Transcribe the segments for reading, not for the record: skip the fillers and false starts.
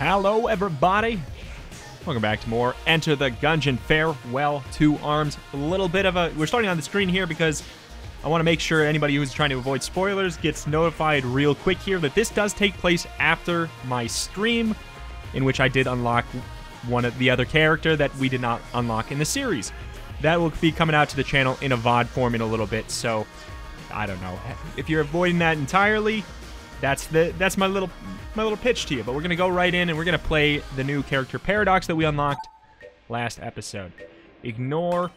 Hello, everybody. Welcome back to more Enter the Gungeon Farewell to Arms. A little bit of a... We're starting on the screen here because I want to make sure anybody who's trying to avoid spoilers gets notified real quick here that this does take place after my stream, in which I did unlock one of the other character that we did not unlock in the series. That will be coming out to the channel in a VOD form in a little bit, so I don't know. If you're avoiding that entirely, that's my little pitch to you. But we're gonna go right in and we're gonna play the new character Paradox that we unlocked last episode. Ignore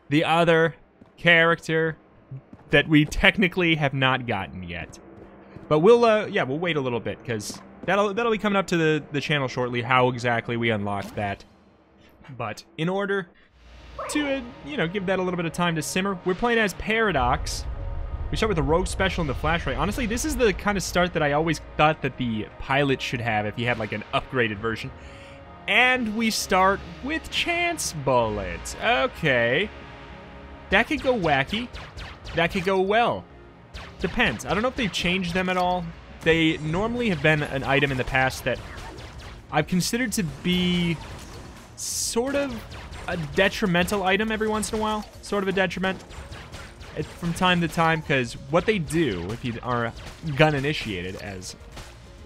the other character that we technically have not gotten yet. But we'll wait a little bit because that'll be coming up to the channel shortly, how exactly we unlocked that. But in order to give that a little bit of time to simmer, we're playing as Paradox. We start with the Rogue Special and the Flash Ray. Honestly, this is the kind of start that I always thought that the pilot should have if you had like an upgraded version. And we start with Chance Bullets. Okay. That could go wacky. That could go well. Depends. I don't know if they've changed them at all. They normally have been an item in the past that I've considered to be sort of a detrimental item every once in a while. Sort of a detriment. From time to time, because what they do, if you are gun initiated, as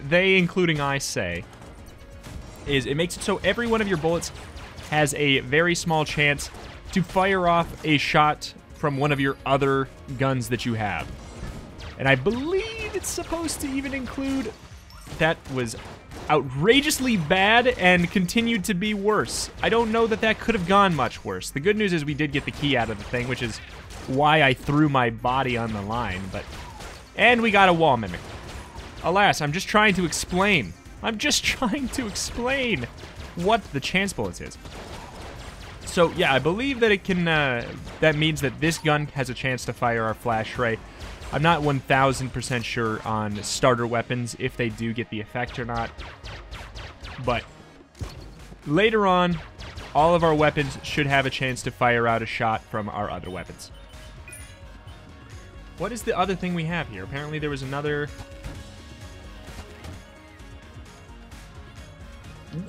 they, including I, say, is it makes it so every one of your bullets has a very small chance to fire off a shot from one of your other guns that you have. And I believe it's supposed to even include... That was outrageously bad and continued to be worse. I don't know that could have gone much worse. The good news is we did get the key out of the thing, which is why I threw my body on the line, and we got a wall mimic. Alas, I'm just trying to explain. I'm just trying to explain what the Chance Bullets is. So, yeah, I believe that it can, that means that this gun has a chance to fire our Flash Ray. I'm not 1000% sure on starter weapons, if they do get the effect or not. But later on, all of our weapons should have a chance to fire out a shot from our other weapons. What is the other thing we have here? Apparently there was another...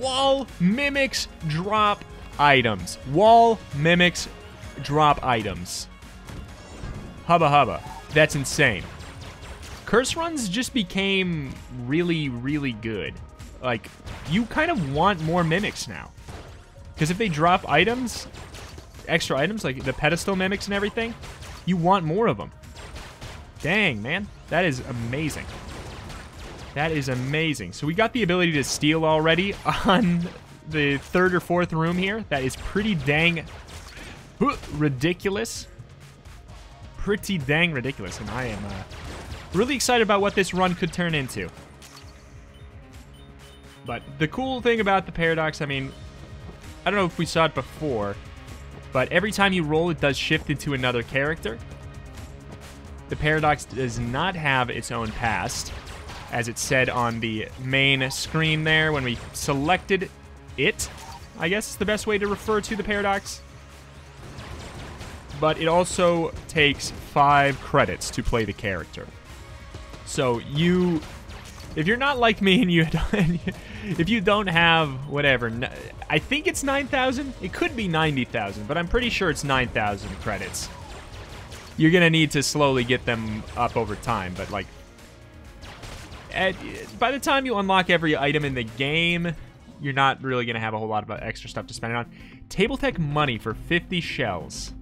Wall mimics drop items. Wall mimics drop items. Hubba hubba. That's insane. Curse runs just became really, really good. Like, you kind of want more mimics now. Because if they drop items, extra items, like the pedestal mimics and everything, you want more of them. Dang, man. That is amazing. That is amazing. So we got the ability to steal already on the third or fourth room here. That is pretty dang ridiculous. Pretty dang ridiculous. And I am really excited about what this run could turn into. But the cool thing about the Paradox, I mean... I don't know if we saw it before, but every time you roll, it does shift into another character. The Paradox does not have its own past, as it said on the main screen there when we selected it, I guess is the best way to refer to the Paradox. But it also takes 5 credits to play the character. So if you're not like me and if you don't have whatever, I think it's 9,000. It could be 90,000, but I'm pretty sure it's 9,000 credits. You're gonna need to slowly get them up over time, but like, by the time you unlock every item in the game, you're not really gonna have a whole lot of extra stuff to spend it on. Table tech money for 50 shells.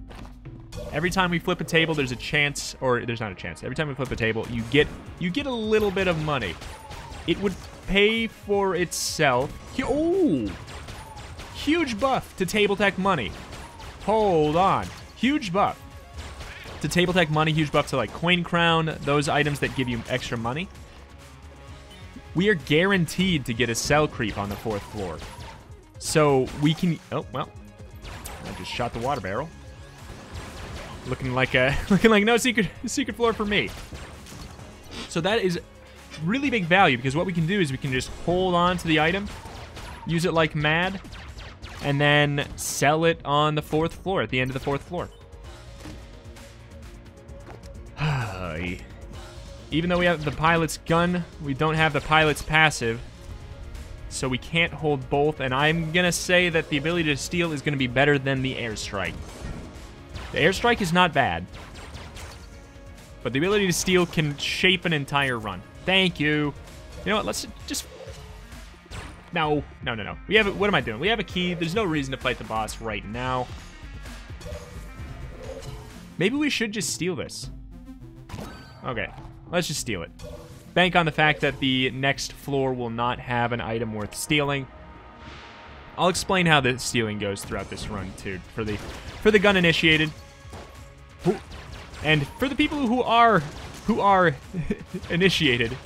Every time we flip a table, there's a chance, or there's not a chance. Every time we flip a table, you get a little bit of money. It would pay for itself. Oh! Huge buff to table tech money. Hold on. Huge buff to table tech money. Huge buff to like coin crown. Those items that give you extra money. We are guaranteed to get a cell creep on the 4th floor. So we can... Oh, well. I just shot the water barrel. Looking like no secret floor for me. So that is really big value, because what we can do is we can just hold on to the item, use it like mad, and then sell it on the 4th floor, at the end of the 4th floor. Even though we have the pilot's gun, we don't have the pilot's passive. so we can't hold both, and I'm going to say that the ability to steal is going to be better than the airstrike. The airstrike is not bad, but the ability to steal can shape an entire run. Thank you. You know what, let's just... No. We have... What am I doing? We have a key. There's no reason to fight the boss right now. Maybe we should just steal this. Okay, let's just steal it. Bank on the fact that the next floor will not have an item worth stealing. I'll explain how the stealing goes throughout this run, too, for the gun initiated. And for the people who are initiated,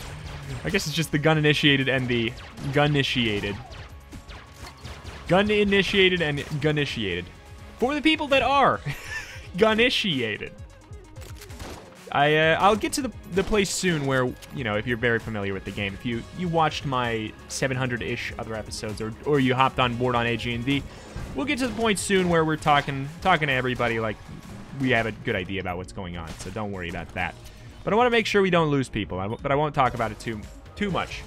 I guess it's just the gun initiated and the gun initiated. Gun initiated and gun initiated. For the people that are gun initiated. I'll get to the place soon where, you know, if you're very familiar with the game, if you watched my 700-ish other episodes, or you hopped on board on AG&D, we'll get to the point soon where we're talking to everybody like we have a good idea about what's going on, so don't worry about that. But I want to make sure we don't lose people, but I won't talk about it too much.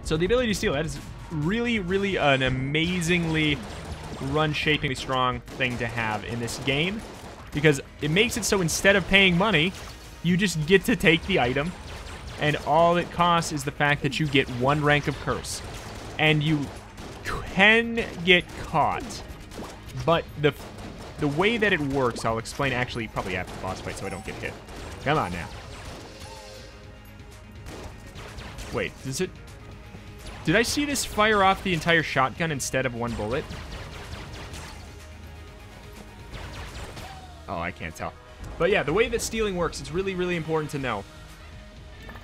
So the ability to steal, that is really, really an amazingly run-shaping strong thing to have in this game. Because it makes it so instead of paying money, you just get to take the item, and all it costs is the fact that you get 1 rank of curse. And you can get caught. But the way that it works, I'll explain actually probably after the boss fight so I don't get hit. Come on now. Wait, does it... Did I see this fire off the entire shotgun instead of 1 bullet? Oh, I can't tell. But yeah, the way that stealing works, it's really, really important to know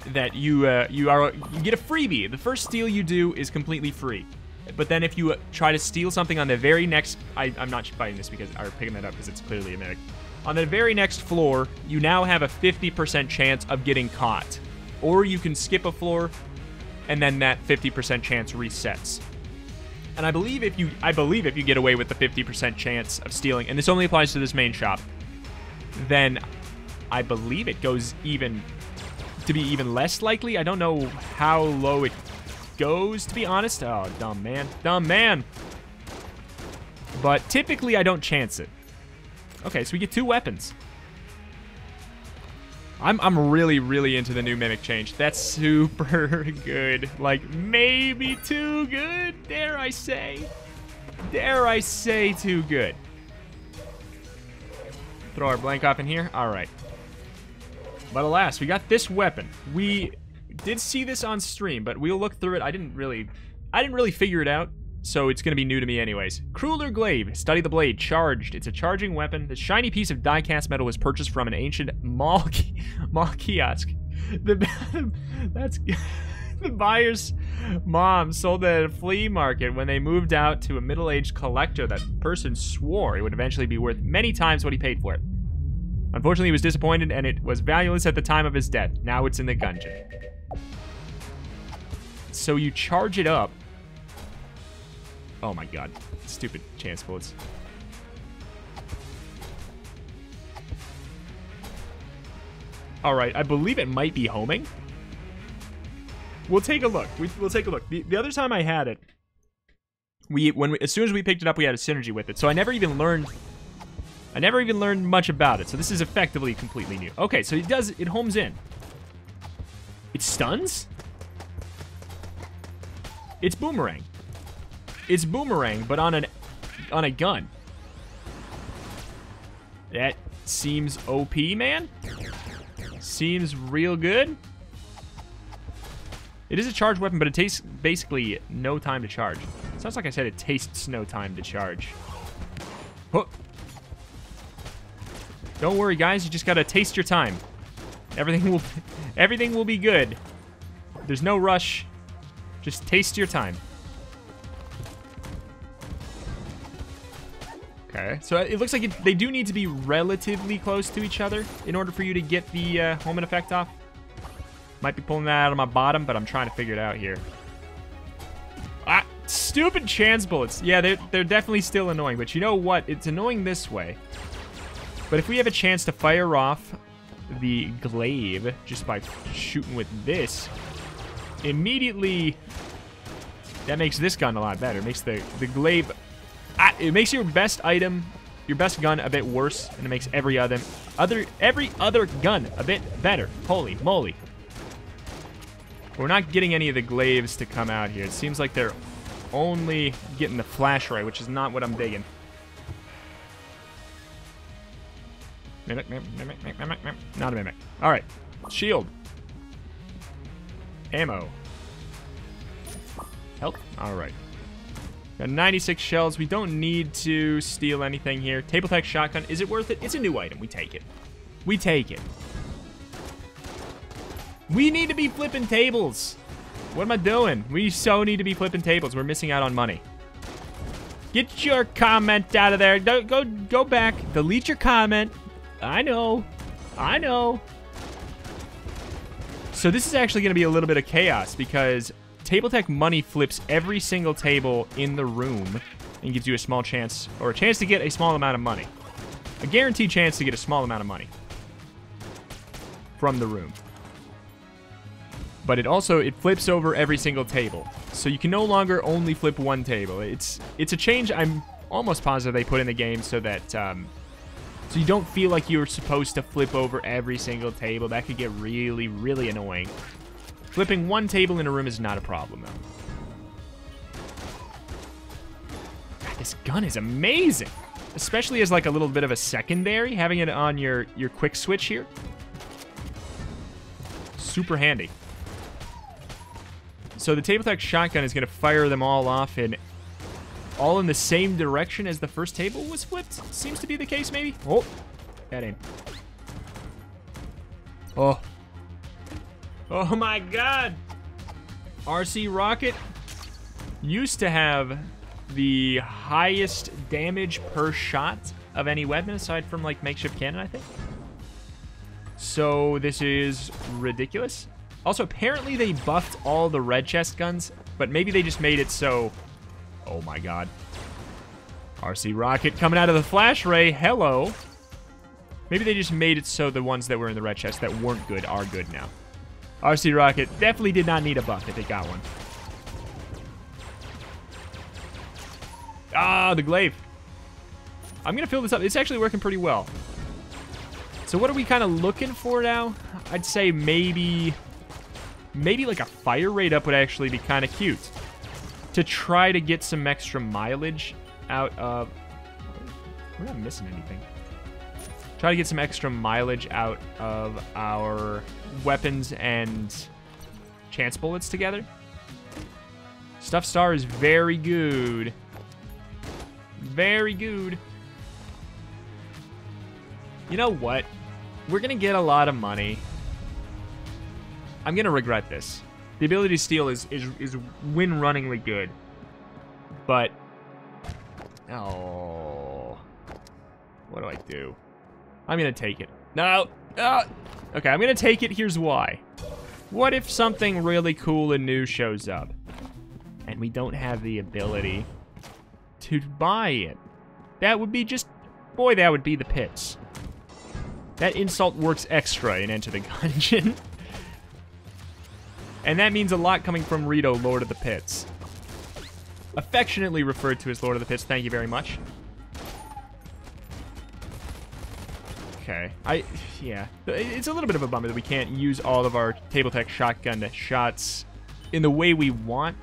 that you get a freebie. The first steal you do is completely free. But then if you try to steal something on the very next... I'm not fighting this because... Or picking that up because it's clearly a mimic. On the very next floor, you now have a 50% chance of getting caught. Or you can skip a floor, and then that 50% chance resets. And I believe if you get away with the 50% chance of stealing, and this only applies to this main shop, then I believe it goes to be even less likely. I don't know how low it goes, to be honest. Oh, dumb man. Dumb man. But typically, I don't chance it. Okay, so we get 2 weapons. I'm really, really into the new mimic change. That's super good. Like, maybe too good, dare I say. Dare I say too good. Throw our blank off in here. All right. But alas, we got this weapon. We did see this on stream, but we'll look through it. I didn't really figure it out, so it's gonna be new to me anyways. Crueler Glaive. Study the blade. Charged. It's a charging weapon. The shiny piece of die-cast metal was purchased from an ancient mall kiosk. That's the buyer's mom sold it at a flea market when they moved out to a middle-aged collector. That person swore it would eventually be worth many times what he paid for it. Unfortunately, he was disappointed, and it was valueless at the time of his death. Now it's in the Gungeon. So you charge it up. Oh my god. Stupid chance bullets. Alright, I believe it might be homing. We'll take a look. We'll take a look. The other time I had it, as soon as we picked it up, we had a synergy with it. So I never even learned much about it. So this is effectively completely new. Okay, so it homes in. It stuns? It's boomerang. It's boomerang, but on a gun. That seems OP, man. Seems real good. It is a charged weapon, but it takes basically no time to charge. Sounds like I said it tastes no time to charge. Huh. Don't worry, guys. You just gotta taste your time. Everything will be good. There's no rush. Just taste your time. Okay, so it looks like they do need to be relatively close to each other in order for you to get the homing effect off. Might be pulling that out of my bottom, but I'm trying to figure it out here. Ah, stupid chance bullets. Yeah, they're definitely still annoying, but you know what? It's annoying this way. But if we have a chance to fire off the glaive just by shooting with this, immediately that makes this gun a lot better. It makes the glaive... it makes your best item, your best gun a bit worse, and it makes every other gun a bit better. Holy moly. We're not getting any of the glaives to come out here. It seems like they're only getting the flash ray, which is not what I'm digging. Mimic. Not a mimic. Alright. Shield. Ammo. Health. Alright. Got 96 shells. We don't need to steal anything here. Table tech shotgun. Is it worth it? It's a new item. We take it. We take it. We need to be flipping tables. What am I doing? We so need to be flipping tables. We're missing out on money. Get your comment out of there. Go back. Delete your comment. I know. So this is actually going to be a little bit of chaos because Table Tech money flips every single table in the room and gives you a small chance, or a chance to get a small amount of money. A guaranteed chance to get a small amount of money from the room. But it flips over every single table. So you can no longer only flip one table. It's a change I'm almost positive they put in the game so that so you don't feel like you're supposed to flip over every single table. That could get really, really annoying. Flipping one table in a room is not a problem, though. God, this gun is amazing. Especially as like a little bit of a secondary, having it on your quick switch here. Super handy. So the Table Tech shotgun is going to fire them all off all in the same direction as the first table was flipped. Seems to be the case, maybe. Oh, bad aim. Oh. Oh my god. RC Rocket used to have the highest damage per shot of any weapon aside from like makeshift cannon, I think. So this is ridiculous. Also, apparently they buffed all the red chest guns, but maybe they just made it so... Oh my god. RC Rocket coming out of the flash ray. Hello. Maybe they just made it so the ones that were in the red chest that weren't good are good now. RC Rocket definitely did not need a buff if it got one. Ah, the glaive. I'm going to fill this up. It's actually working pretty well. So what are we kind of looking for now? I'd say maybe like a fire rate up would actually be kind of cute. To try to get some extra mileage out of... We're not missing anything. Try to get some extra mileage out of our weapons and chance bullets together. Stuff Star is very good. Very good. You know what? We're going to get a lot of money. I'm going to regret this. The ability to steal is win-runningly good. But... Oh... What do I do? I'm going to take it. No! Okay, I'm going to take it. Here's why. What if something really cool and new shows up? And we don't have the ability to buy it. That would be just... Boy, that would be the pits. That insult works extra in Enter the Gungeon. And that means a lot coming from Reto, Lord of the Pits. Affectionately referred to as Lord of the Pits. Thank you very much. Okay. Yeah. It's a little bit of a bummer that we can't use all of our Table Tech shotgun shots in the way we want.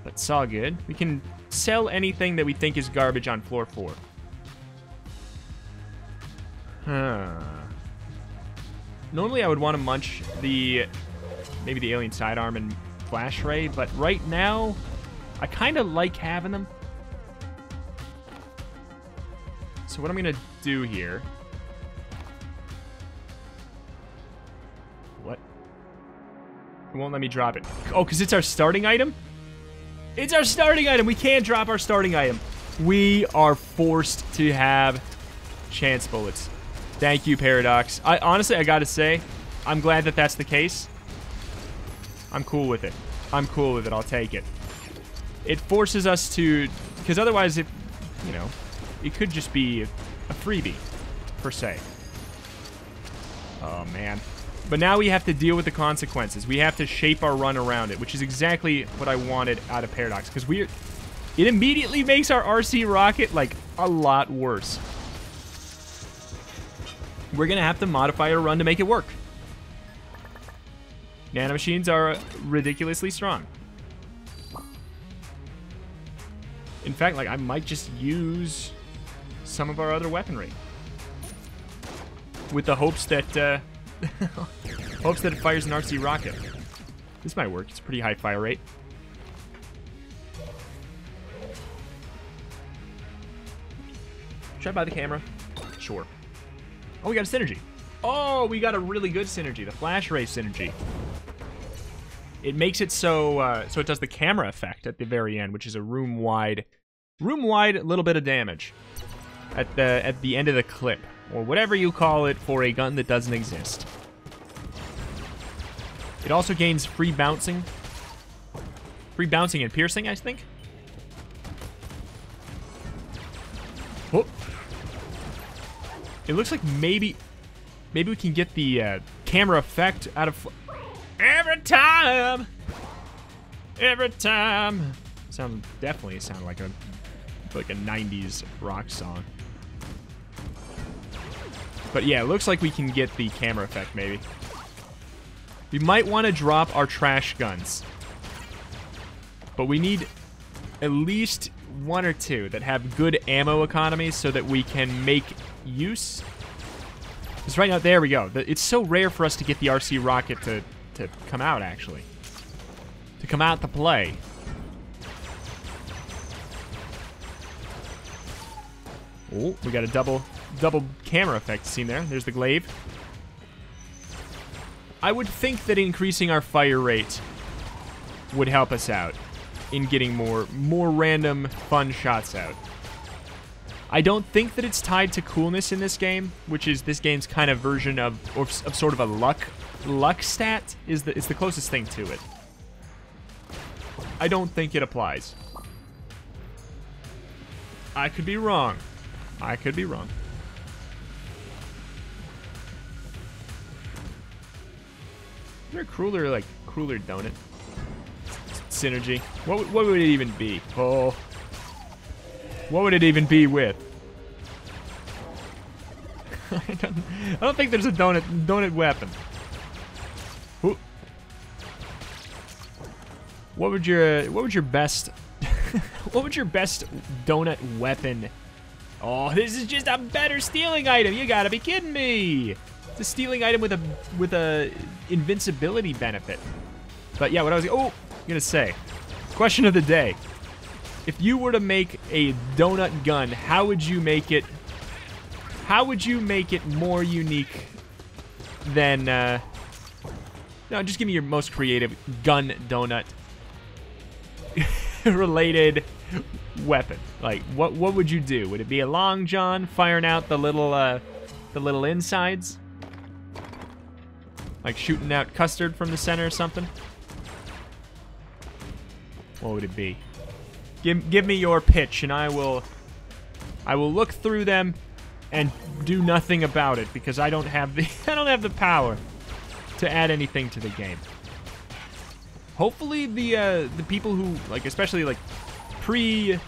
But it's all good. We can sell anything that we think is garbage on floor 4. Normally I would want to munch maybe the alien sidearm and flash ray, but right now I kind of like having them. So what I'm going to do here... What? It won't let me drop it. Oh, because it's our starting item? It's our starting item! We can't drop our starting item. We are forced to have chance bullets. Thank you, Paradox. Honestly, I gotta say, I'm glad that that's the case. I'm cool with it. I'm cool with it. I'll take it. It forces us to... Because otherwise, it could just be a freebie, per se. Oh, man. But now we have to deal with the consequences. We have to shape our run around it, which is exactly what I wanted out of Paradox. Because it immediately makes our RC rocket, like, a lot worse. We're going to have to modify our run to make it work. Nanomachines are ridiculously strong. In fact, like, I might just use some of our other weaponry. With the hopes that, hopes that it fires an RC rocket. This might work. It's a pretty high fire rate. Should I buy the camera? Sure. Oh, we got a synergy. Oh, we got a really good synergy. The flash ray synergy. It makes it so so it does the camera effect at the very end, which is a room-wide little bit of damage at the end of the clip, or whatever you call it for a gun that doesn't exist. It also gains free bouncing and piercing, I think. Oh. It looks like maybe we can get the camera effect out of every time. Definitely sound like a 90s rock song. But yeah, it looks like we can get the camera effect, maybe. We might want to drop our trash guns. But we need at least one or two that have good ammo economies so that we can make use. Because right now, there we go. It's so rare for us to get the RC rocket to come out, actually. To come out to play. Oh, we got a double camera effect seen there. There's the glaive. I would think that increasing our fire rate would help us out in getting more random fun shots out. I don't think that it's tied to coolness in this game, which is this game's kind of version of sort of a luck stat is the closest thing to it. I don't think it applies. I could be wrong. I could be wrong. Is there a crueler donut? Synergy. What would it even be? Oh. What would it even be with? I don't think there's a donut weapon. Ooh. What would your best what would your best donut weapon? Oh, this is just a better stealing item. You gotta be kidding me. It's a stealing item with a invincibility benefit. But yeah, what I was gonna say. Question of the day. If you were to make a donut gun, how would you make it more unique than no, just give me your most creative gun donut related weapon. Like, what would you do? Would it be a long john firing out the little insides? Like shooting out custard from the center or something? What would it be? Give me your pitch, and I will look through them and do nothing about it because I don't have the power to add anything to the game. Hopefully the people who especially pre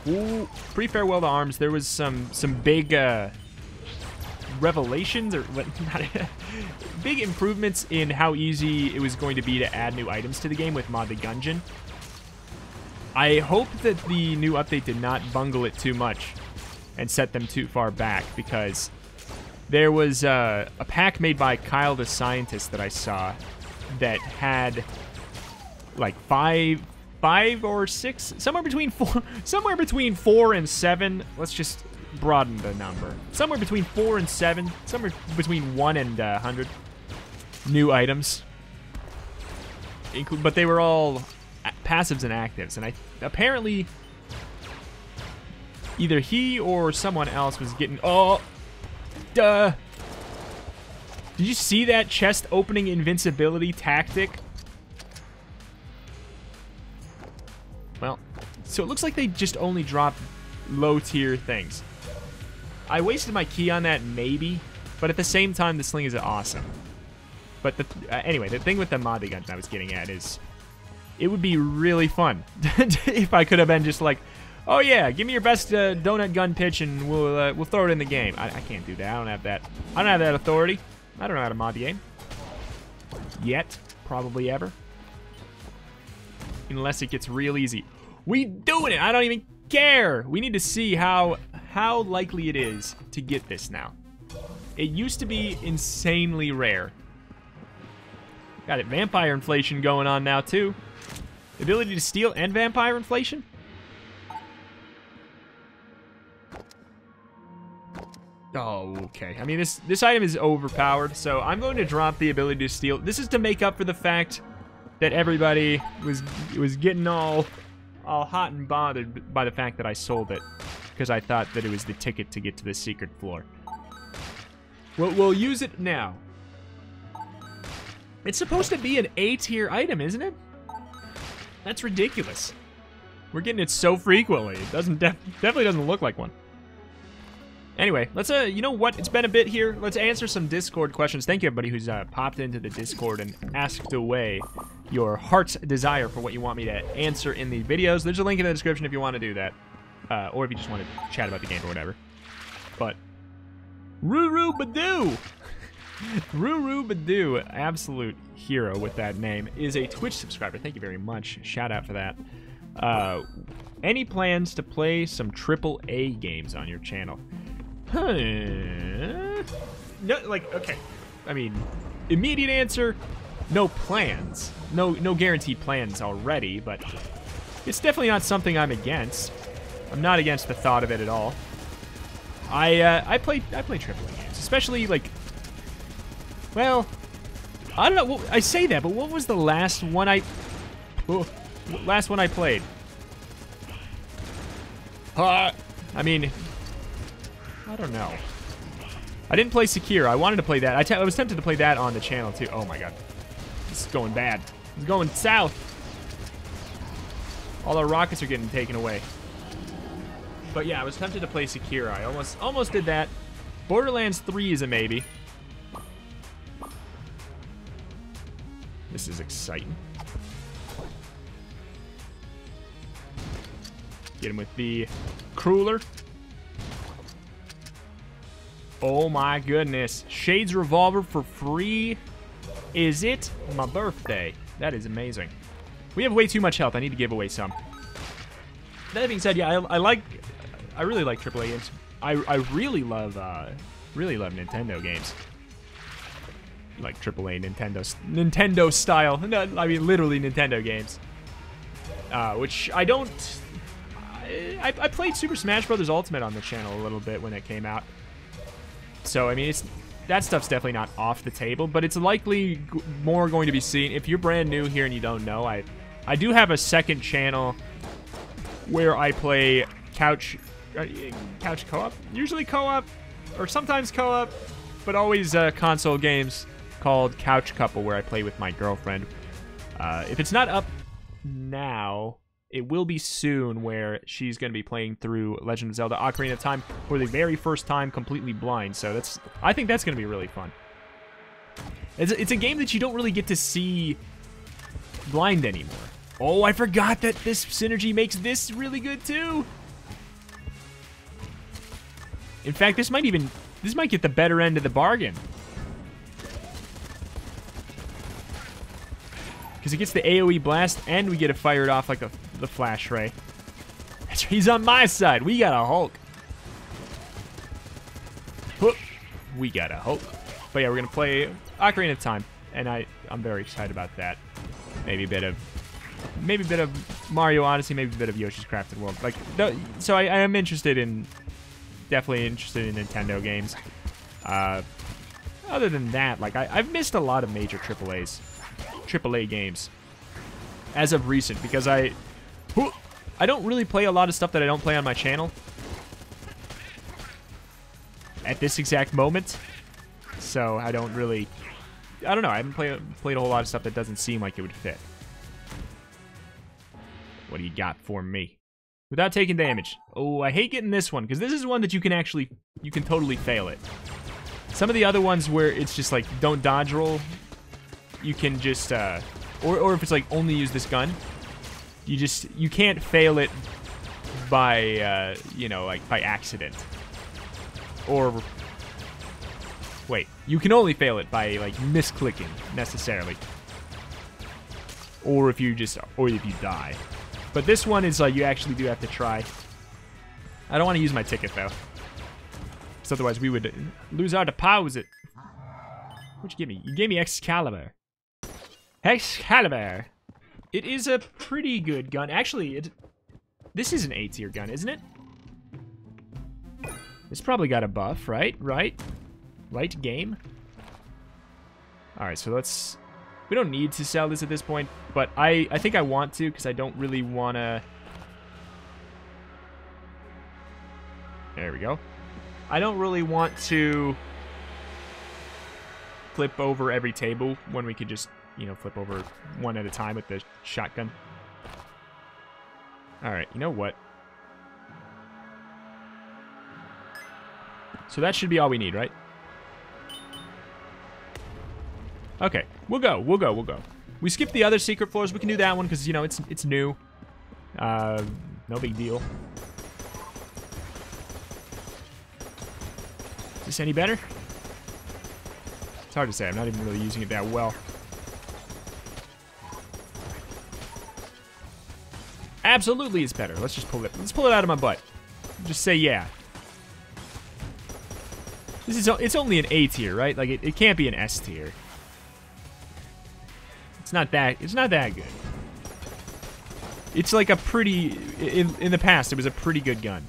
Farewell to Arms, there was some big revelations or what big improvements in how easy it was going to be to add new items to the game with Enter the Gungeon. I hope that the new update did not bungle it too much and set them too far back, because there was a pack made by Kyle the Scientist that I saw that had like five or six, somewhere between 4 and 7. Let's just broaden the number. Somewhere between 4 and 7, somewhere between 1 and 100 new items. But they were all passives and actives, and apparently either he or someone else was getting Did you see that chest opening invincibility tactic? Well, so it looks like they just only drop low tier things. I wasted my key on that maybe, but at the same time the sling is awesome. But anyway, the thing with the Enter the Gungeon I was getting at is it would be really fun if I could have been just like, oh yeah, give me your best donut gun pitch and we'll throw it in the game. I can't do that. I don't have that. I don't have that authority. I don't know how to mod the game. Yet. Probably ever. Unless it gets real easy. We doing it! I don't even care! We need to see how likely it is to get this now. It used to be insanely rare. Got it. Vampire inflation going on now, too. Ability to steal and vampire inflation? Oh, okay. I mean, this item is overpowered, so I'm going to drop the ability to steal. This is to make up for the fact that everybody was getting all hot and bothered by the fact that I sold it, because I thought that it was the ticket to get to the secret floor. We'll use it now. It's supposed to be an A-tier item, isn't it? That's ridiculous. We're getting it so frequently. It definitely doesn't look like one. Anyway, let's, you know what? It's been a bit here. Let's answer some Discord questions. Thank you, everybody who's popped into the Discord and asked away your heart's desire for what you want me to answer in the videos. There's a link in the description if you want to do that. Or if you just want to chat about the game or whatever. But, Ruru-Badoo! Ruru-Badoo, absolute hero with that name, is a Twitch subscriber. Thank you very much. Shout out for that. Any plans to play some AAA games on your channel? Huh. No, like, okay. I mean, immediate answer, no plans. No guaranteed plans already, but it's definitely not something I'm against. I'm not against the thought of it at all. I play AAA games, especially like, well, I don't know. Well, I say that, but what was the last one I played? I mean, I don't know. I didn't play Sekiro. I wanted to play that. I was tempted to play that on the channel too. Oh my god, this is going bad. It's going south. All our rockets are getting taken away. But yeah, I was tempted to play Sekiro. I almost did that. Borderlands 3 is a maybe. This is exciting. Get him with the cruller. Oh my goodness. Shades revolver for free. Is it my birthday? That is amazing. We have way too much health. I need to give away some. That being said, yeah, I really like AAA games. I really love Nintendo games. Like AAA Nintendo style. No, I mean literally Nintendo games. Which I don't. I played Super Smash Bros. Ultimate on the channel a little bit when it came out. So I mean, that stuff's definitely not off the table, but it's likely more going to be seen. If you're brand new here and you don't know, I do have a second channel where I play couch co-op, usually co-op or sometimes co-op, but always console games called Couch Couple, where I play with my girlfriend. If it's not up now, it will be soon, where she's going to be playing through Legend of Zelda Ocarina of Time for the very first time completely blind. So I think that's going to be really fun. It's a game that you don't really get to see blind anymore. Oh, I forgot that this synergy makes this really good too. In fact, this might get the better end of the bargain. Because it gets the AoE blast, and we get to fire it off like the flash ray. He's on my side. We got a Hulk. Whoop. We got a Hulk. But yeah, we're going to play Ocarina of Time, and I'm very excited about that. Maybe a bit of Mario Odyssey, maybe a bit of Yoshi's Crafted World. Like, so I am definitely interested in Nintendo games. Other than that, like, I've missed a lot of major AAA games as of recent, because I don't really play a lot of stuff that I don't play on my channel at this exact moment. So I don't know, I haven't played a whole lot of stuff that doesn't seem like it would fit. What do you got for me? Without taking damage. Oh, I hate getting this one, because this is one that you can totally fail it. Some of the other ones where it's just like, don't dodge roll, you can just, or if it's like only use this gun, you can't fail it by, you know, like by accident. Or, wait, you can only fail it by like misclicking necessarily. Or if you die. But this one is like, you actually do have to try. I don't want to use my ticket though. Because otherwise we would lose our deposit. What'd you give me? You gave me Excalibur. Excalibur! It is a pretty good gun. Actually, this is an A tier gun, isn't it? It's probably got a buff, right? Right game? Alright, so let's... We don't need to sell this at this point, but I think I want to, because I don't really want to... There we go. I don't really want to flip over every table when we could just, you know, flip over one at a time with the shotgun. Alright, you know what? So that should be all we need, right? Okay, we'll go. We skipped the other secret floors. We can do that one because, you know, it's new. No big deal. Is this any better? It's hard to say. I'm not even really using it that well. Absolutely, it's better. Let's just pull it. Let's pull it out of my butt. Just say yeah. It's only an A tier, right? Like it can't be an S tier. It's not that good. It's like a pretty in the past it was a pretty good gun.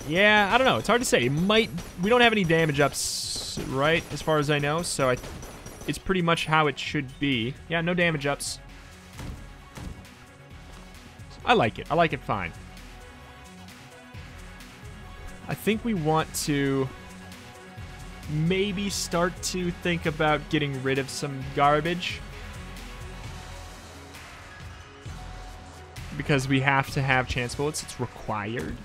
Yeah, I don't know. It's hard to say. We don't have any damage ups, right? As far as I know, so it's pretty much how it should be. Yeah, no damage ups. I like it. I like it fine. I think we want to maybe start to think about getting rid of some garbage. Because we have to have chance bullets. It's required.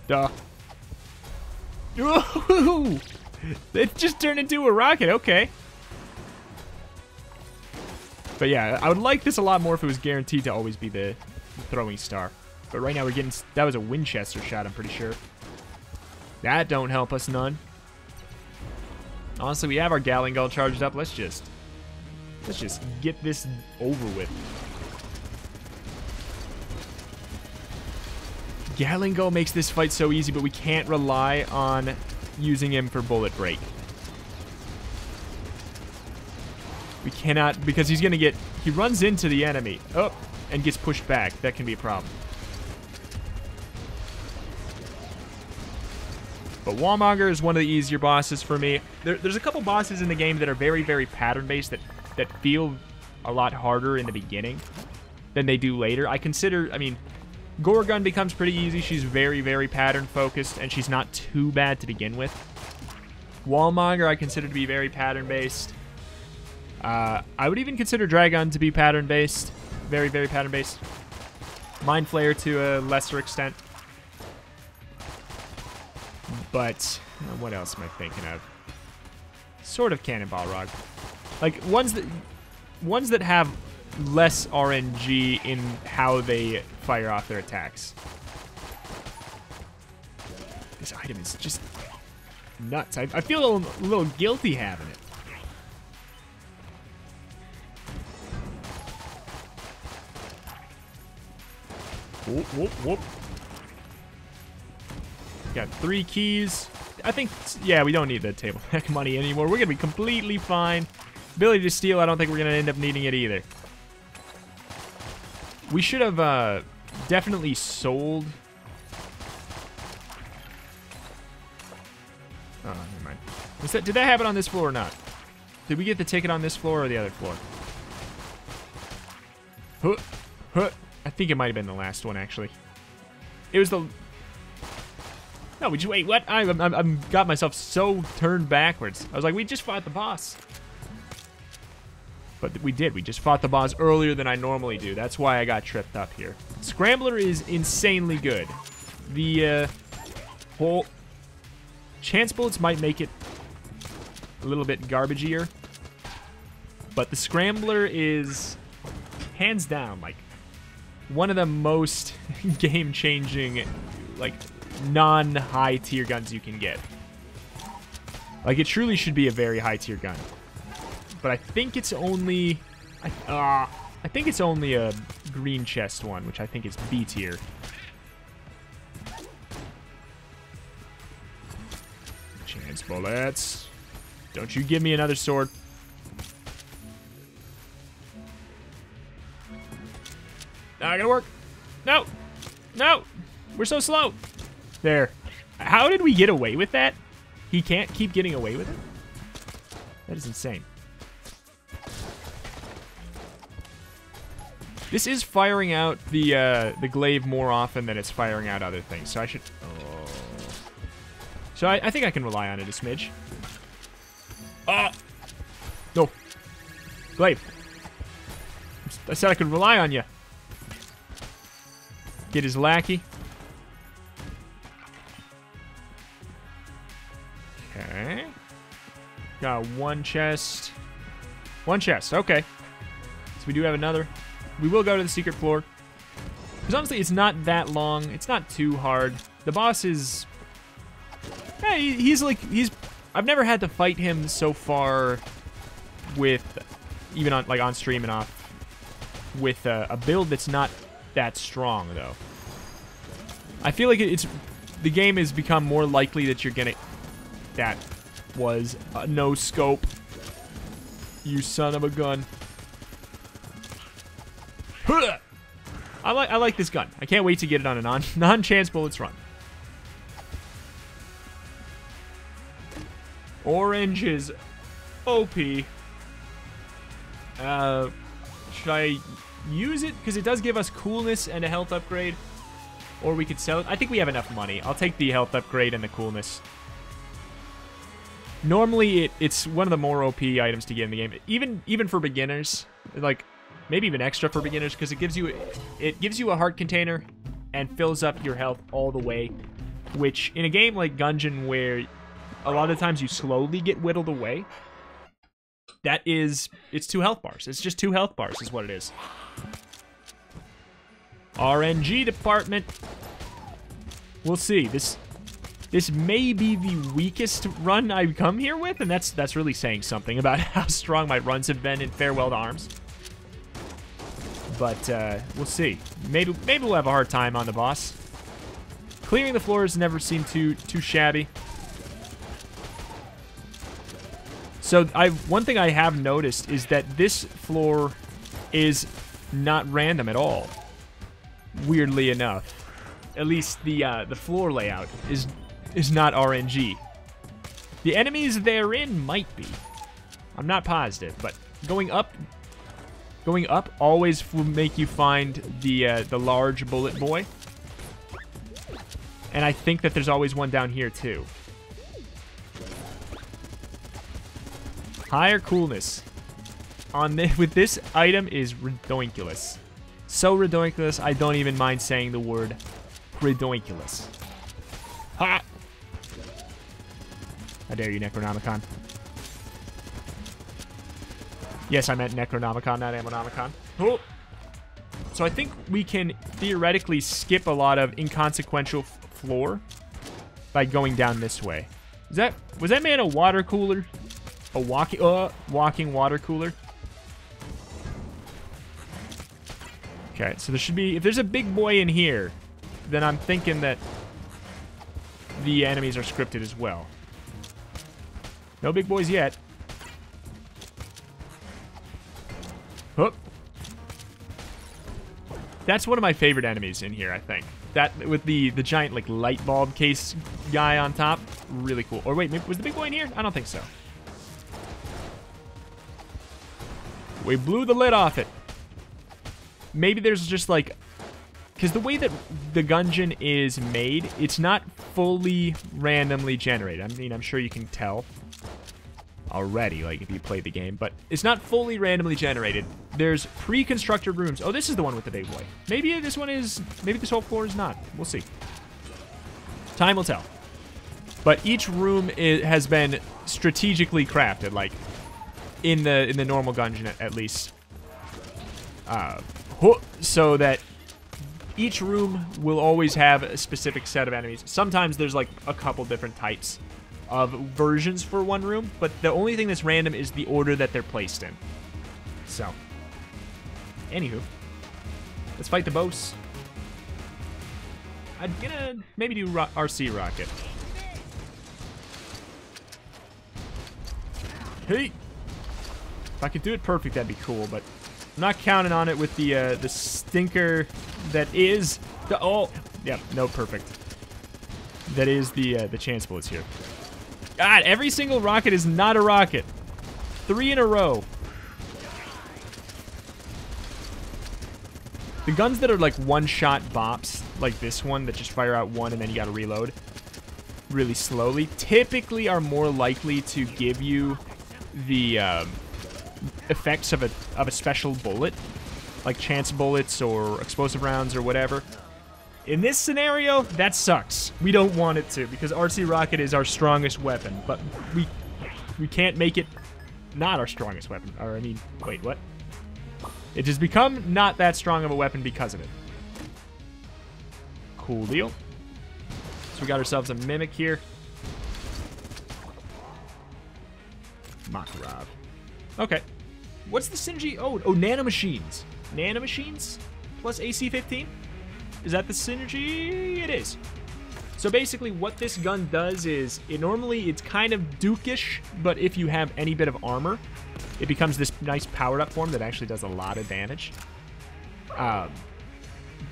Duh. Ooh! It just turned into a rocket. Okay. But yeah, I would like this a lot more if it was guaranteed to always be the throwing star. But right now we're getting... That was a Winchester shot, I'm pretty sure. That don't help us none. Honestly, we have our Gallingull charged up. Let's just get this over with. Gallingull makes this fight so easy, but we can't rely on using him for bullet break. We cannot, because he's going to get... He runs into the enemy. Oh, and gets pushed back. That can be a problem. But Wallmonger is one of the easier bosses for me. There's a couple bosses in the game that are very, very pattern-based that feel a lot harder in the beginning than they do later. I mean, Gorgon becomes pretty easy. She's very, very pattern-focused, and she's not too bad to begin with. Wallmonger I consider to be very pattern-based. I would even consider Dragon to be pattern-based. Very, very pattern-based. Mind Flayer to a lesser extent. But what else am I thinking of? Sort of Cannonball Rod. Like ones that have less RNG in how they fire off their attacks. This item is just nuts. I feel a little guilty having it. Whoop, whoop, whoop. Got 3 keys. I think, yeah, we don't need the table deck money anymore. We're going to be completely fine. Ability to steal, I don't think we're going to end up needing it either. We should have definitely sold. Oh, never mind. Did that happen on this floor or not? Did we get the ticket on this floor or the other floor? I think it might have been the last one, actually. It was the... No, wait, what? I'm got myself so turned backwards. I was like, we just fought the boss. But we did. We just fought the boss earlier than I normally do. That's why I got tripped up here. Scrambler is insanely good. The whole chance bullets might make it a little bit garbagier, but the scrambler is hands down like one of the most game-changing, like non-high tier guns you can get. Like, it truly should be a very high tier gun, but I think it's only I think it's only a green chest one, which I think is B tier. Chance bullets. Don't you give me another sword. Not gonna work. No. No. We're so slow. There. How did we get away with that? He can't keep getting away with it? That is insane. This is firing out the glaive more often than it's firing out other things, so I should... Oh. So I think I can rely on it a smidge. No. Glaive. I said I could rely on you. Get his lackey. Okay. Got one chest. One chest, okay. So we do have another. We will go to the secret floor. Because honestly, it's not that long. It's not too hard. The boss is... Yeah, he's like... I've never had to fight him so far with... Even on, like, on stream and off. With a build that's not that strong, though. I feel like the game has become more likely that you're gonna... That was a no scope. You son of a gun. I like this gun. I can't wait to get it on a non-chance bullets run. Orange is OP. Should I use it? Because it does give us coolness and a health upgrade. Or we could sell it. I think we have enough money. I'll take the health upgrade and the coolness. Normally, it's one of the more OP items to get in the game. Even for beginners. Like, maybe even extra for beginners. Because it gives you a heart container and fills up your health all the way. Which, in a game like Gungeon, where a lot of times you slowly get whittled away, it's 2 health bars. It's just 2 health bars is what it is. RNG department. We'll see. This may be the weakest run I've come here with, and that's really saying something about how strong my runs have been in Farewell to Arms. But we'll see. Maybe we'll have a hard time on the boss. Clearing the floors never seemed too shabby. So one thing I have noticed is that this floor is not random at all. Weirdly enough, at least the floor layout is not RNG. The enemies therein might be. I'm not positive, but going up always will make you find the large bullet boy. And I think that there's always one down here too. Higher coolness with this item is ridiculous. So ridiculous, I don't even mind saying the word ridiculous. Ha! How dare you, Necronomicon. Yes, I meant Necronomicon, not Ammonomicon. Oh. So I think we can theoretically skip a lot of inconsequential floor by going down this way. Was that man a water cooler? A walking water cooler? Okay, so there should be... If there's a big boy in here, then I'm thinking that the enemies are scripted as well. No big boys yet. Hook. That's one of my favorite enemies in here, I think. That with the giant like light bulb case guy on top, really cool. Or wait, maybe, was the big boy in here? I don't think so. We blew the lid off it. Maybe there's just like... Because the way that the Gungeon is made, it's not fully randomly generated. I mean, I'm sure you can tell already, like, if you play the game. But it's not fully randomly generated. There's pre-constructed rooms. Oh, this is the one with the big boy. Maybe this one is... Maybe this whole floor is not. We'll see. Time will tell. But each room has been strategically crafted, like in the normal gungeon at least, so that each room will always have a specific set of enemies. Sometimes there's like a couple different types of versions for one room, but the only thing that's random is the order that they're placed in. So, anywho, let's fight the boss. I'm gonna maybe do RC rocket. Hey! If I could do it perfect, that'd be cool, but I'm not counting on it with the stinker that is the... Oh! Yep, no, perfect. That is the chance bullets here. God, every single rocket is not a rocket. 3 in a row. The guns that are like one-shot bops, like this one that just fire out one and then you gotta reload really slowly, typically are more likely to give you the effects of a special bullet, like chance bullets or explosive rounds or whatever. In this scenario, that sucks. We don't want it to, because RC rocket is our strongest weapon, but we can't make it not our strongest weapon. Or I mean, wait, what? It has become not that strong of a weapon because of it. Cool deal. So we got ourselves a mimic here. Makarov. Okay. What's the synergy? Oh, nanomachines. Nanomachines plus AC 15? Is that the synergy? It is. So basically what this gun does is, it's kind of dukish, but if you have any bit of armor, it becomes this nice powered up form that actually does a lot of damage.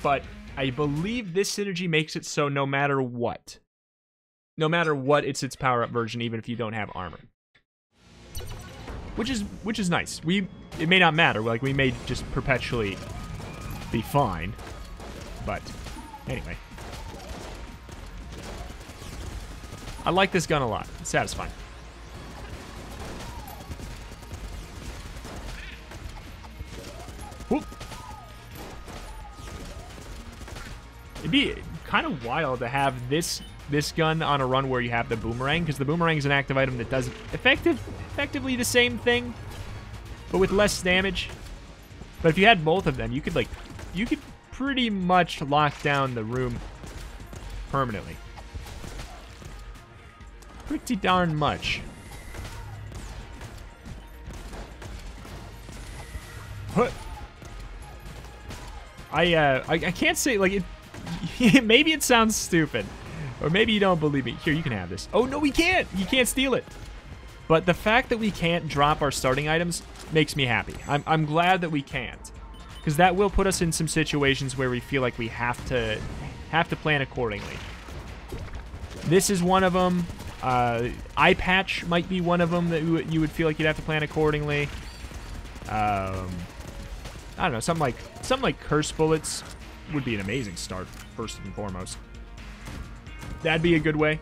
But I believe this synergy makes it so no matter what, it's its power up version, even if you don't have armor. Which is nice. It may not matter, like we may just perpetually be fine. But anyway. I like this gun a lot. It's satisfying. Whoop. It'd be kind of wild to have this gun on a run where you have the boomerang, because the boomerang is an active item that does effectively the same thing, but with less damage. But if you had both of them, you could pretty much lock down the room permanently. Pretty darn much. What? I can't say, like, it maybe it sounds stupid, or maybe you don't believe me. Here, you can have this. Oh no, we can't. You can't steal it. But the fact that we can't drop our starting items makes me happy. I'm glad that we can't, because that will put us in some situations where we feel like we have to plan accordingly. This is one of them. Eye patch might be one of them that you would feel like you'd have to plan accordingly. I don't know, something like curse bullets would be an amazing start, first and foremost. That'd be a good way.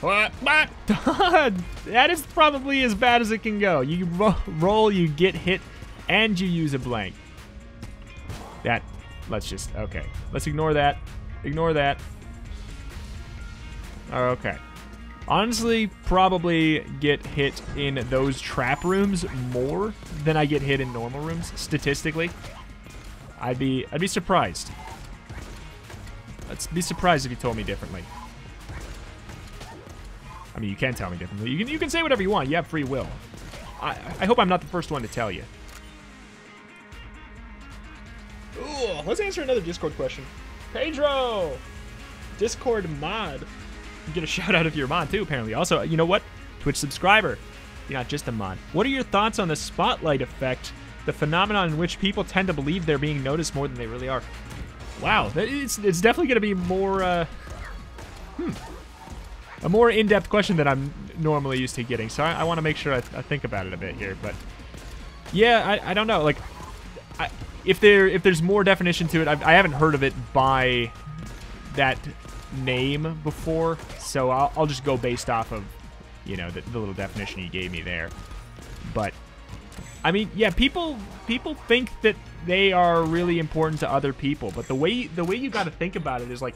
What? That is probably as bad as it can go. You roll, you get hit, and you use a blank. Okay. Let's ignore that. Ignore that. Okay. Honestly, probably get hit in those trap rooms more than I get hit in normal rooms, statistically. I'd be surprised. Let's be surprised if you told me differently. I mean, you can tell me differently. You can say whatever you want. You have free will. I hope I'm not the first one to tell you. Ooh, let's answer another Discord question. Pedro! Discord mod. You get a shout out if you're a mod too, apparently. Also, you know what? Twitch subscriber. You're not just a mod. What are your thoughts on the spotlight effect? The phenomenon in which people tend to believe they're being noticed more than they really are. Wow, it's definitely going to be more, a more in-depth question than I'm normally used to getting. So I want to make sure I think about it a bit here. But yeah, I don't know. Like, if there's more definition to it, I haven't heard of it by that name before. So I'll just go based off of, you know, the little definition you gave me there. But I mean, yeah, people think that they are really important to other people. But the way you got to think about it is like,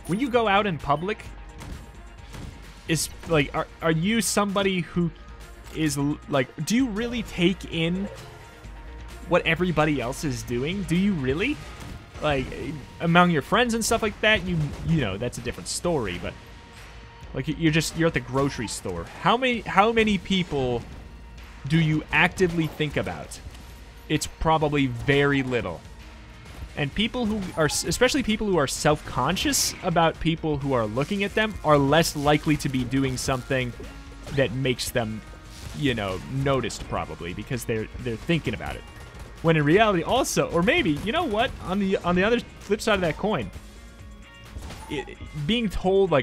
when you go out in public, is like, are you somebody who is like, do you really take in what everybody else is doing? Do you really? Like, among your friends and stuff like that, you know, that's a different story, but like, you're at the grocery store. How many people do you actively think about? It's probably very little. And people who are, especially people who are self-conscious about people who are looking at them, are less likely to be doing something that makes them, you know, noticed, probably, because they're thinking about it. When in reality, also, or maybe, you know what? On the other flip side of that coin, being told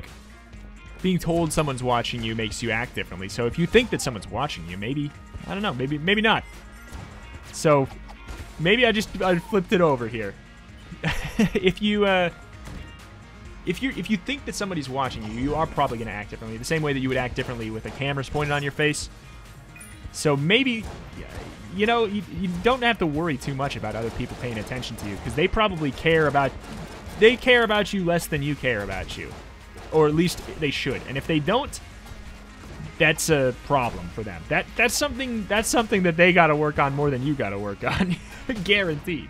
someone's watching you makes you act differently. So if you think that someone's watching you, maybe, I don't know, maybe not. So maybe I flipped it over here. If you think that somebody's watching you, you are probably going to act differently, the same way that you would act differently with the cameras pointed on your face. So maybe, you know, you don't have to worry too much about other people paying attention to you, because they probably care about you less than you care about you, or at least they should. And if they don't, that's a problem for them. That's something that they got to work on more than you got to work on, guaranteed.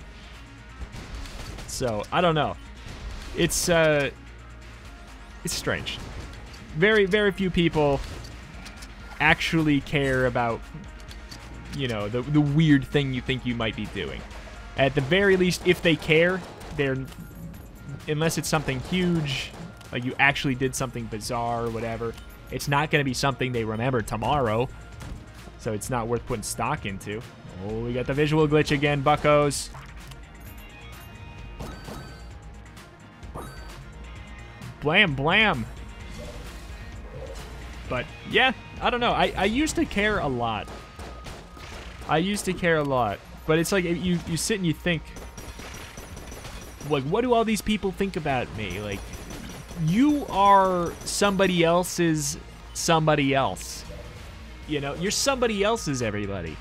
So I don't know. It's strange. Very, very few people actually care about, you know, the weird thing you think you might be doing. At the very least, if they care, unless it's something huge, like you actually did something bizarre or whatever, it's not going to be something they remember tomorrow. So it's not worth putting stock into. Oh, we got the visual glitch again, buckos. Blam, blam. But, yeah, I don't know. I used to care a lot. But it's like, you sit and you think, like, what do all these people think about me? Like, you are somebody else's somebody else. You know, you're somebody else's everybody.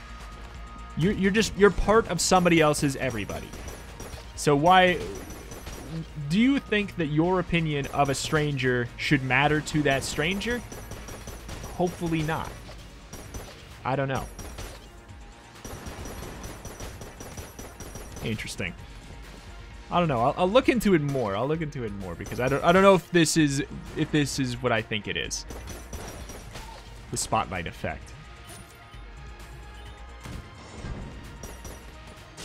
You're part of somebody else's everybody. So why do you think that your opinion of a stranger should matter to that stranger? Hopefully not. I don't know. Interesting. I don't know. I'll look into it more. Because I don't know if this is what I think it is. The spotlight effect.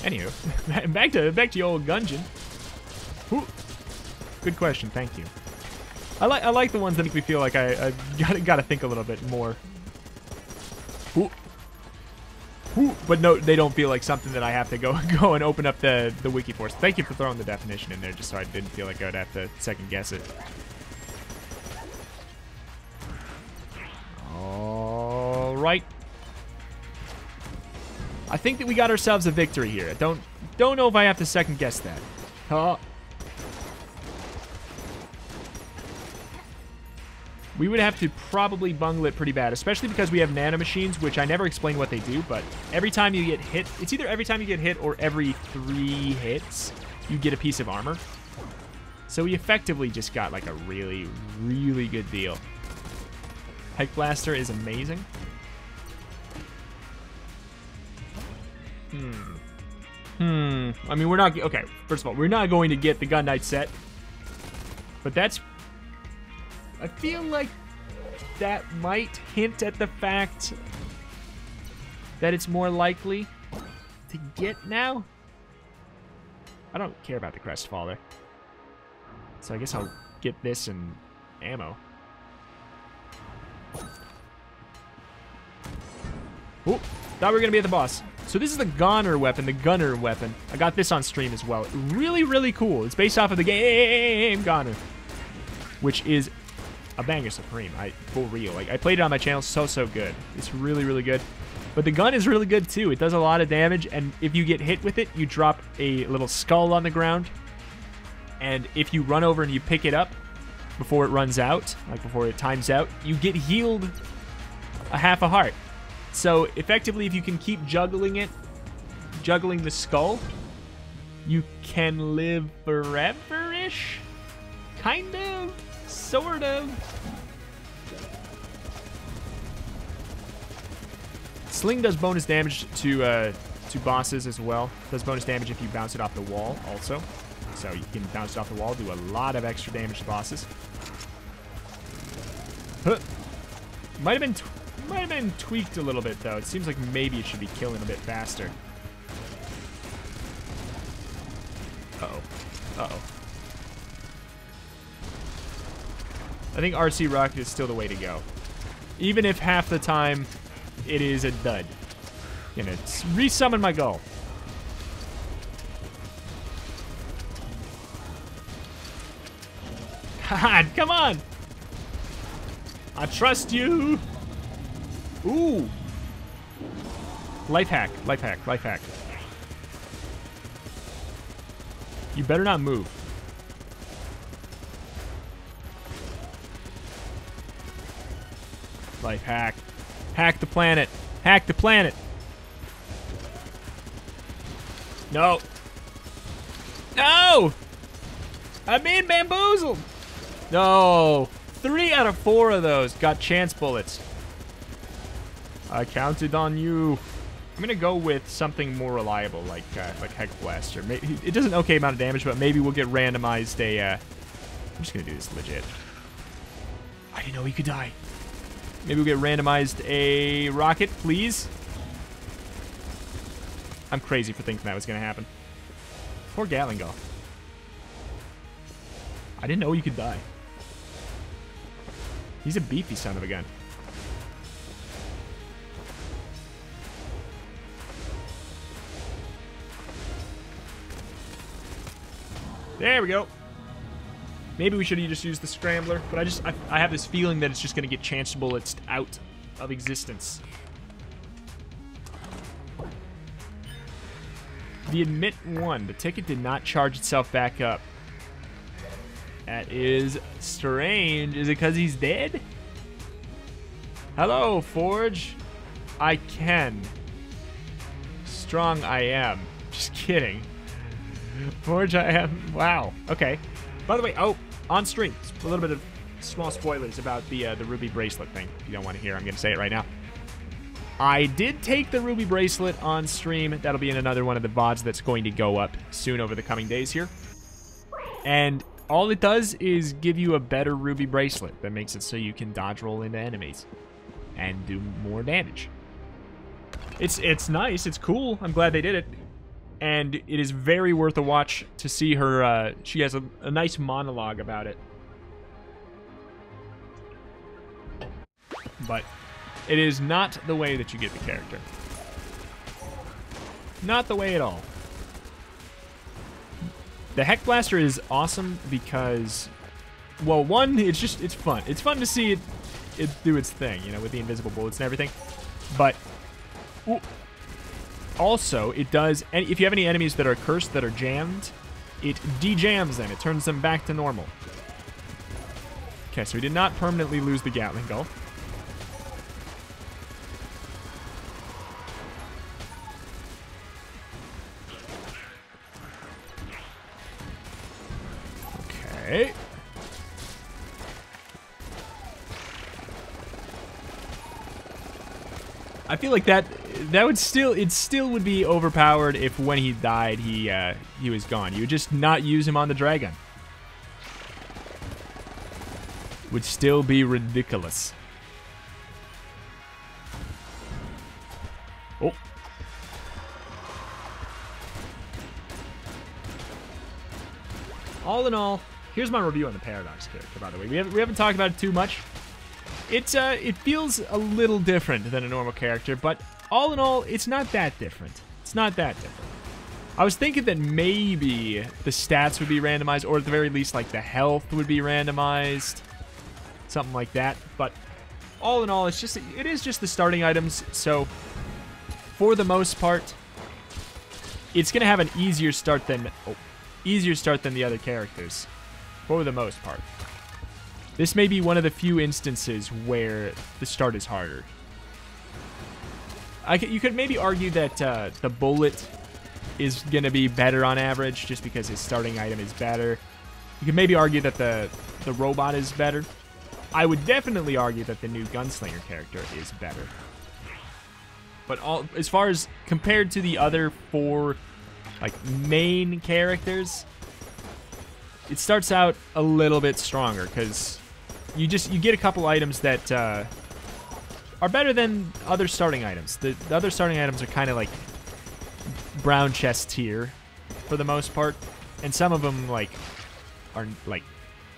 Anywho, back to your old Gungeon. Ooh. Good question. Thank you. I like the ones that make me feel like I gotta think a little bit more. Ooh. Ooh. But no, they don't feel like something that I have to go and open up the wiki for. So thank you for throwing the definition in there, just so I didn't feel like I would have to second guess it. All right. I think that we got ourselves a victory here. I don't know if I have to second guess that. We would have to probably bungle it pretty bad, especially because we have nanomachines, which I never explain what they do, but every time you get hit, it's either every time you get hit or every 3 hits, you get a piece of armor. So we effectively just got like a really, really good deal. Heck Blaster is amazing. I mean, we're not... Okay, first of all, we're not going to get the Gun Knight set. But that's... I feel like that might hint at the fact that it's more likely to get now. I don't care about the Crestfaller. So I guess I'll get this and ammo. Ooh, thought we were going to be at the boss. So this is the Gunner weapon, I got this on stream as well. Really, really cool. It's based off of the game Gunner, which is a banger supreme. For real. Like, I played it on my channel, so good. It's really, really good. But the gun is really good too. It does a lot of damage, and if you get hit with it, you drop a little skull on the ground. And if you run over and you pick it up before it runs out, like before it times out, you get healed a half a heart. So effectively, if you can keep juggling it, juggling the skull, you can live forever-ish? Kind of? Sort of? Sling does bonus damage to bosses as well. Does bonus damage if you bounce it off the wall also. So you can bounce it off the wall, do a lot of extra damage to bosses. Huh. Might have been tweaked a little bit though. It seems like maybe it should be killing a bit faster. Uh-oh. Uh-oh. I think RC Rocket is still the way to go. Even if half the time it is a dud. Gonna resummon my goal. God, come on! I trust you! Ooh! Life hack, life hack, life hack. You better not move. Life hack. Hack the planet. Hack the planet. No. No! I'm being bamboozled. No. 3 out of 4 of those got chance bullets. I counted on you. I'm gonna go with something more reliable, like Heck Blaster. Maybe, it does an okay amount of damage, but maybe we'll get randomized a. I'm just gonna do this legit. I didn't know he could die. Maybe we'll get randomized a rocket, please. I'm crazy for thinking that was gonna happen. Poor Gatling Gull. I didn't know you could die. He's a beefy son of a gun. There we go. Maybe we should have just used the Scrambler, but I have this feeling that it's just going to get chance bullets out of existence. The admit 1. The ticket did not charge itself back up. That is strange. Is it because he's dead? Hello, Forge. I can. Strong I am. Just kidding. Forge I am. Wow. Okay. By the way, oh, on stream, a little bit of small spoilers about the ruby bracelet thing. If you don't want to hear, I'm going to say it right now. I did take the ruby bracelet on stream. That'll be in another one of the VODs that's going to go up soon over the coming days here. And all it does is give you a better ruby bracelet that makes it so you can dodge roll into enemies and do more damage. It's nice. It's cool. I'm glad they did it. And it is very worth a watch to see her. She has a nice monologue about it. But it is not the way that you get the character. Not the way at all. The Heck Blaster is awesome because, well, one, it's fun. It's fun to see it do its thing, you know, with the invisible bullets and everything. But ooh, also, it does, and if you have any enemies that are cursed, that are jammed, it de-jams them. It turns them back to normal. Okay, so we did not permanently lose the Gatling Gull. Okay. I feel like that would still would be overpowered if when he died he was gone. You would just not use him on the dragon. Would still be ridiculous. Oh. All in all, here's my review on the Paradox character, by the way. We haven't talked about it too much. It feels a little different than a normal character, but all in all, it's not that different. It's not that different. I was thinking that maybe the stats would be randomized, or at the very least, like, the health would be randomized. Something like that. But all in all, it is just the starting items, so for the most part, it's going to have an easier start than the other characters, for the most part. This may be one of the few instances where the start is harder. You could maybe argue that the bullet is going to be better on average just because his starting item is better. You could maybe argue that the robot is better. I would definitely argue that the new gunslinger character is better. But as far as compared to the other 4 like main characters, it starts out a little bit stronger because you get a couple items that are better than other starting items. The other starting items are kind of like brown chest tier for the most part, and some of them like are like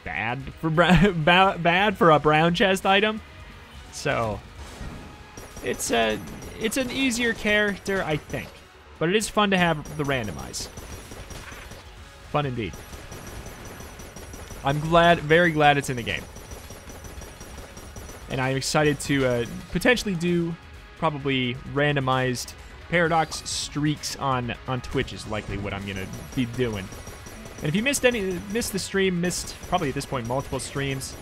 bad for bad for a brown chest item. So it's an easier character, I think, but it is fun to have the randomize. Fun indeed. I'm very glad it's in the game. And I'm excited to potentially do probably randomized Paradox streaks on Twitch is likely what I'm going to be doing. And if you missed the stream, missed probably at this point multiple streams,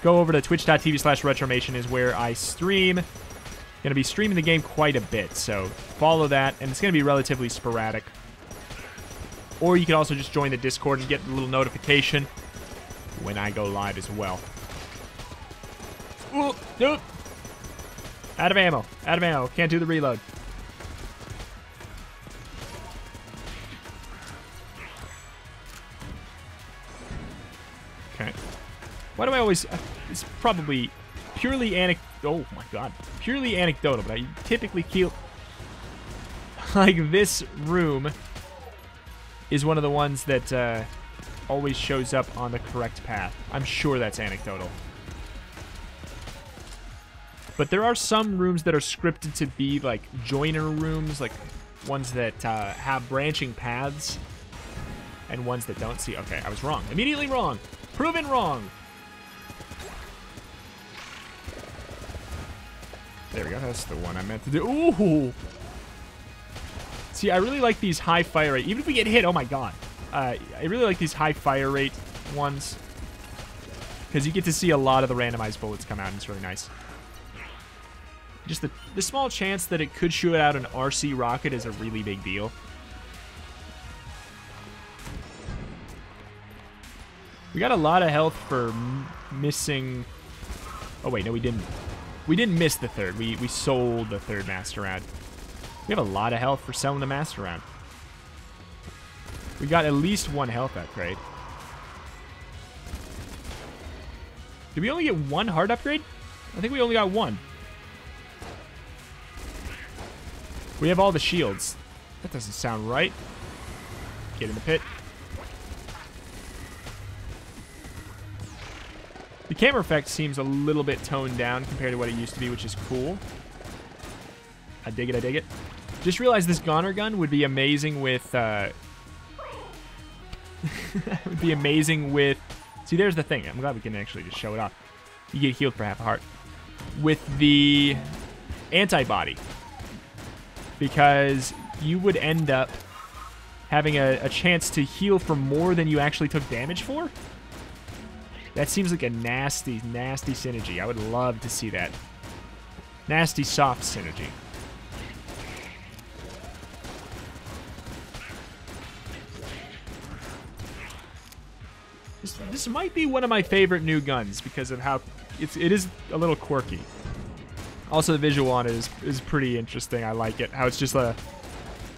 go over to twitch.tv/retromation is where I stream. Going to be streaming the game quite a bit, so follow that, and it's going to be relatively sporadic. Or you can also just join the Discord and get a little notification when I go live as well. Ooh, nope. Out of ammo. Out of ammo. Can't do the reload. Okay. Why do I always... it's probably purely oh my god. Purely anecdotal, but I typically feel like this room is one of the ones that always shows up on the correct path. I'm sure that's anecdotal. But there are some rooms that are scripted to be like joiner rooms, like ones that have branching paths, and ones that don't see. Okay, I was wrong. Immediately wrong. Proven wrong. There we go. That's the one I meant to do. Ooh. See, I really like these high fire rate. Even if we get hit, oh my god. I really like these high fire rate ones, because you get to see a lot of the randomized bullets come out, and it's really nice. Just the small chance that it could shoot out an RC rocket is a really big deal. We got a lot of health for missing... Oh, wait, no, we didn't. We didn't miss the third. We sold the third Master Round. We have a lot of health for selling the Master Round. We got at least 1 health upgrade. Did we only get 1 heart upgrade? I think we only got 1. We have all the shields. That doesn't sound right. Get in the pit. The camera effect seems a little bit toned down compared to what it used to be, which is cool. I dig it, I dig it. Just realized this Goner gun would be amazing with... would be amazing with... See, there's the thing. I'm glad we can actually just show it off. You get healed for half a heart. With the antibody. Because you would end up having a chance to heal for more than you actually took damage for. That seems like a nasty, nasty synergy. I would love to see that. Nasty soft synergy. This might be one of my favorite new guns because of how it is a little quirky. Also, the visual on it is pretty interesting. I like it. How it's just a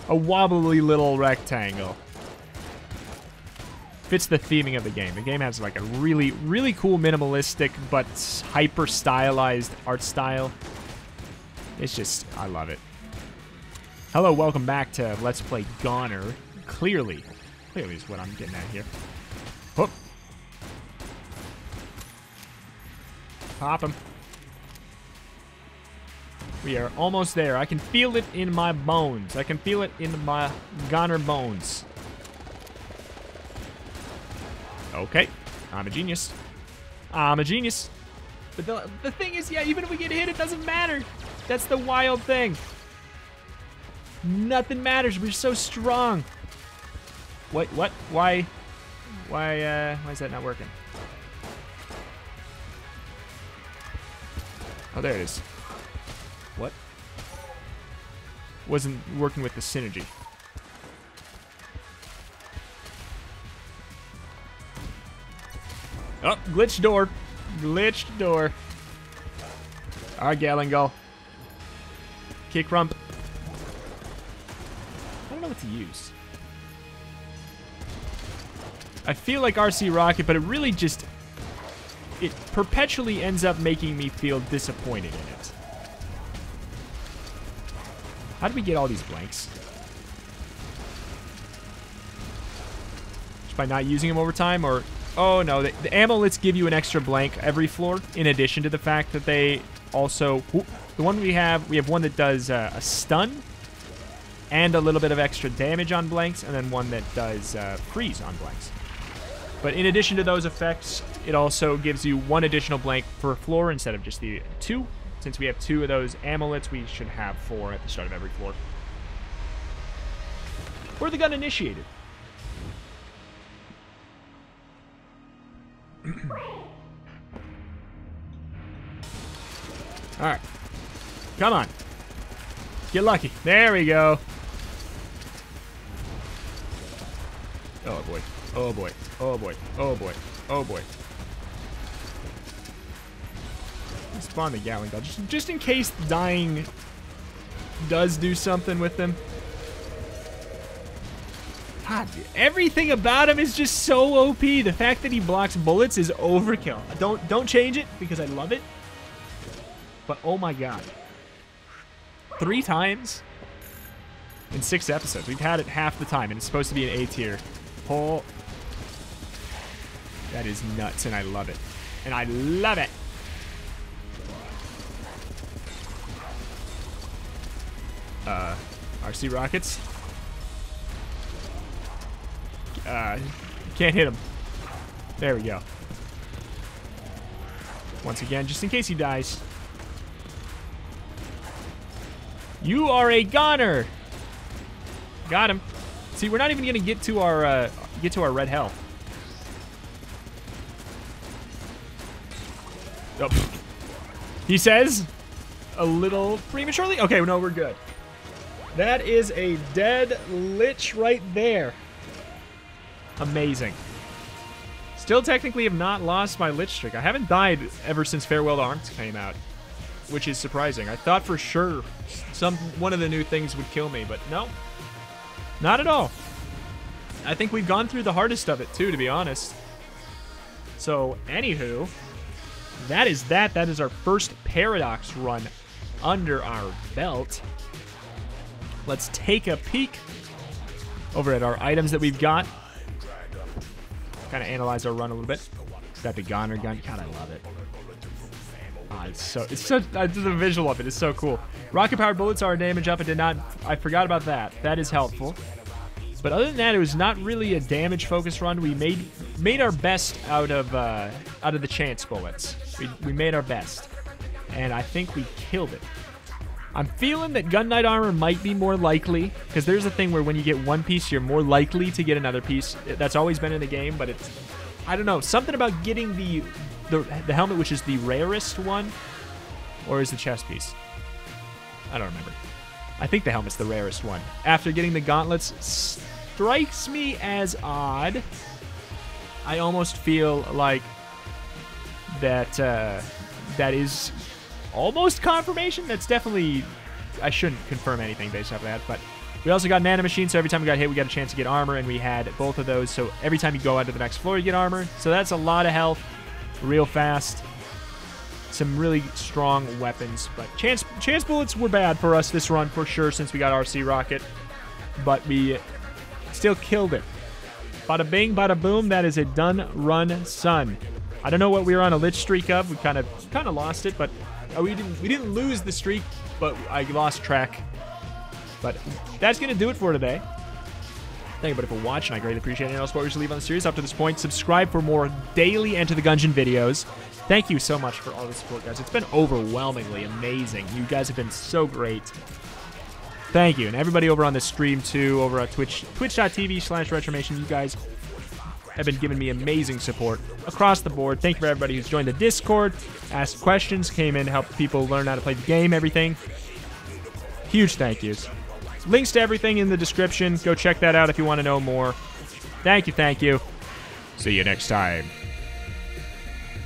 wobbly little rectangle. Fits the theming of the game. The game has like a really, really cool minimalistic but hyper stylized art style. It's just, I love it. Hello, welcome back to Let's Play Goner. Clearly is what I'm getting at here. Whoop. Pop him. We are almost there. I can feel it in my bones. I can feel it in my Goner bones. Okay. I'm a genius. I'm a genius. But the thing is, yeah, even if we get hit, it doesn't matter. That's the wild thing. Nothing matters. We're so strong. What? Why is that not working? Oh, there it is. What? Wasn't working with the synergy. Oh, glitched door. Glitched door. All right, Galangal. Kick rump. I don't know what to use. I feel like RC Rocket, but it really just... It perpetually ends up making me feel disappointed in it. How did we get all these blanks? Just by not using them over time, or... Oh, no. The amulets give you an extra blank every floor, in addition to the fact that they also... The one we have one that does a stun, and a little bit of extra damage on blanks, and then one that does freeze on blanks. But in addition to those effects, it also gives you one additional blank per floor instead of just the 2. Since we have 2 of those amulets, we should have 4 at the start of every floor. We're the gun initiated. Alright. Come on. Get lucky. There we go. Oh boy. Oh boy. Oh boy. Oh boy. Oh boy. Spawn the Gatling gun. Just in case dying does do something with them. God, everything about him is just so OP. The fact that he blocks bullets is overkill. Don't change it because I love it. But oh my god. 3 times in 6 episodes. We've had it half the time, and it's supposed to be an A tier. Oh, that is nuts, and I love it. And I love it. RC rockets. Can't hit him. There we go. Once again, just in case he dies. You are a goner. Got him. See, we're not even gonna get to our red health. Oh. He says a little prematurely. Okay, no, we're good. That is a dead lich right there. Amazing. Still technically have not lost my lich streak. I haven't died ever since Farewell to Arms came out, which is surprising. I thought for sure one of the new things would kill me, but no. Not at all. I think we've gone through the hardest of it too, to be honest. So, anywho, that is that. That is our first Paradox run under our belt. Let's take a peek over at our items that we've got. Kind of analyze our run a little bit. Got the Goner gun. God, I love it. It's the visual of it is so cool. Rocket powered bullets are damage up. I forgot about that. That is helpful. But other than that, it was not really a damage focused run. We made our best out of the chance bullets. We made our best, and I think we killed it. I'm feeling that Gun Knight armor might be more likely, because there's a thing where when you get one piece, you're more likely to get another piece. That's always been in the game, but it's, I don't know, something about getting the helmet, which is the rarest one, or is the chest piece? I don't remember. I think the helmet's the rarest one. After getting the gauntlets, strikes me as odd. I almost feel like that that is almost confirmation. That's definitely, I shouldn't confirm anything based off of that, but we also got Nano Machine, so every time we got hit, we got a chance to get armor, and we had both of those, so every time you go out to the next floor, you get armor. So that's a lot of health, real fast. Some really strong weapons, but chance bullets were bad for us this run for sure, since we got RC Rocket, but we still killed it. Bada bing, bada boom. That is a done run, son. I don't know what we were on a lich streak of. We kind of lost it, but we didn't lose the streak, but I lost track. But that's gonna do it for today. Thank you, everybody, for watching. I greatly appreciate it. Any support you should leave on the series up to this point. Subscribe for more daily Enter the Gungeon videos. Thank you so much for all the support, guys. It's been overwhelmingly amazing. You guys have been so great. Thank you. And everybody over on the stream, too, over at twitch.tv/retromation. You guys have been giving me amazing support across the board. Thank you for everybody who's joined the Discord, asked questions, came in, helped people learn how to play the game, everything. Huge thank yous. Links to everything in the description. Go check that out if you want to know more. Thank you, thank you. See you next time.